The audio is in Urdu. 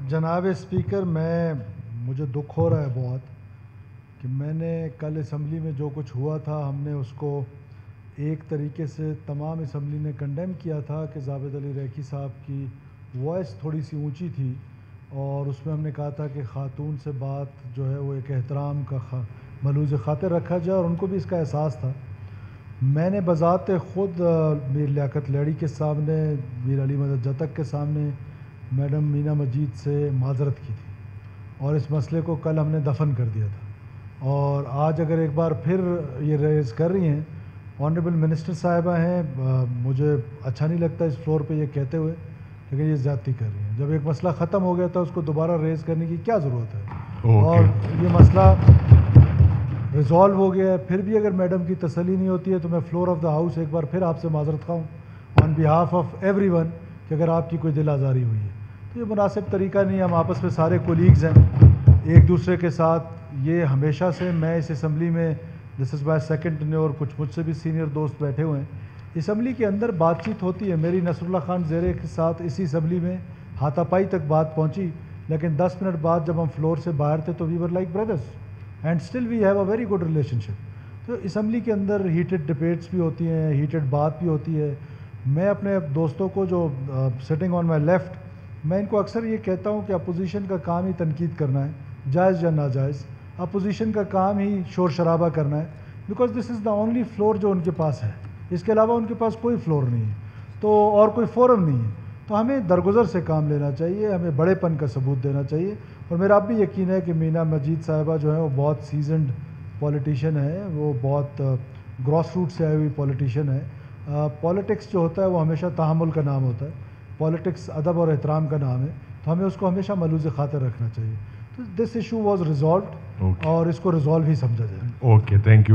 جناب اسپیکر، مجھے دکھ ہو رہا ہے بہت کہ میں نے کل اسمبلی میں جو کچھ ہوا تھا، ہم نے اس کو ایک طریقے سے تمام اسمبلی نے کنڈیم کیا تھا کہ زابد علی ریکی صاحب کی وائس تھوڑی سی اونچی تھی، اور اس میں ہم نے کہا تھا کہ خاتون سے بات جو ہے وہ ایک احترام کا ملوز خاطر رکھا جائے، اور ان کو بھی اس کا احساس تھا۔ میں نے بذات خود میر لیاقت لیڑی کے سامنے، میر علی مدد جتک کے سامنے میڈم مینا مجید سے معذرت کی تھی، اور اس مسئلے کو کل ہم نے دفن کر دیا تھا۔ اور آج اگر ایک بار پھر یہ ریز کر رہی ہیں، آنریبل منسٹر صاحبہ ہیں، مجھے اچھا نہیں لگتا اس فلور پہ یہ کہتے ہوئے، لیکن یہ زیادتی کر رہی ہیں۔ جب ایک مسئلہ ختم ہو گیا تھا، اس کو دوبارہ ریز کرنے کی کیا ضرورت ہے؟ اور یہ مسئلہ ریزالو ہو گیا ہے، پھر بھی اگر میڈم کی تسلی نہیں ہوتی ہے تو میں فلور آف دا ہاؤس ایک بار پھر آپ سے معذرت خواہوں آن بیہاف آف ایوری ون کہ اگر آپ کی کوئی دل آزاری ہوئی ہے تو یہ مناسب طریقہ نہیں ہے۔ ہم آپس میں سارے کولیگز ہیں ایک دوسرے کے ساتھ، یہ ہمیشہ سے میں اس اسمبلی میں دس از مائی سیکنڈ ٹینیور، اور کچھ مجھ سے بھی سینئر دوست بیٹھے ہوئے ہیں، اسمبلی کے اندر بات چیت ہوتی ہے۔ میری نصر اللہ خان زیرے کے ساتھ اسی اسمبلی میں ہاتھا پائی تک بات پہنچی، لیکن 10 منٹ بعد جب ہم فلور سے باہر تھے تو we were like brothers and still we have a very good relationship. تو اسمبلی کے اندر ہیٹڈ ڈبیٹس بھی ہوتی ہیں، ہیٹڈ بات بھی ہوتی ہے۔ میں اپنے دوستوں کو جو سٹنگ آن مائی لیفٹ، میں ان کو اکثر یہ کہتا ہوں کہ اپوزیشن کا کام ہی تنقید کرنا ہے، جائز یا ناجائز۔ اپوزیشن کا کام ہی شور شرابہ کرنا ہے، because this is the only floor جو ان کے پاس ہے، اس کے علاوہ ان کے پاس کوئی فلور نہیں ہے تو، اور کوئی فورم نہیں ہے۔ تو ہمیں درگزر سے کام لینا چاہیے، ہمیں بڑے پن کا ثبوت دینا چاہیے۔ اور میرا اب بھی یقین ہے کہ مینا مجید صاحبہ جو ہیں وہ بہت سیزنڈ پولیٹیشین ہے، وہ بہت گراس روٹ سے آئی ہوئی پولیٹیشین ہے۔ پولیٹکس جو ہوتا ہے وہ ہمیشہ تحمل کا نام ہوتا ہے، پولیٹکس ادب اور احترام کا نام ہے، تو ہمیں اس کو ہمیشہ ملوز خاطر رکھنا چاہیے۔ تو دس ایشو واز ریزالوڈ، اور اس کو ریزالو ہی سمجھا جائے۔ Okay, thank you.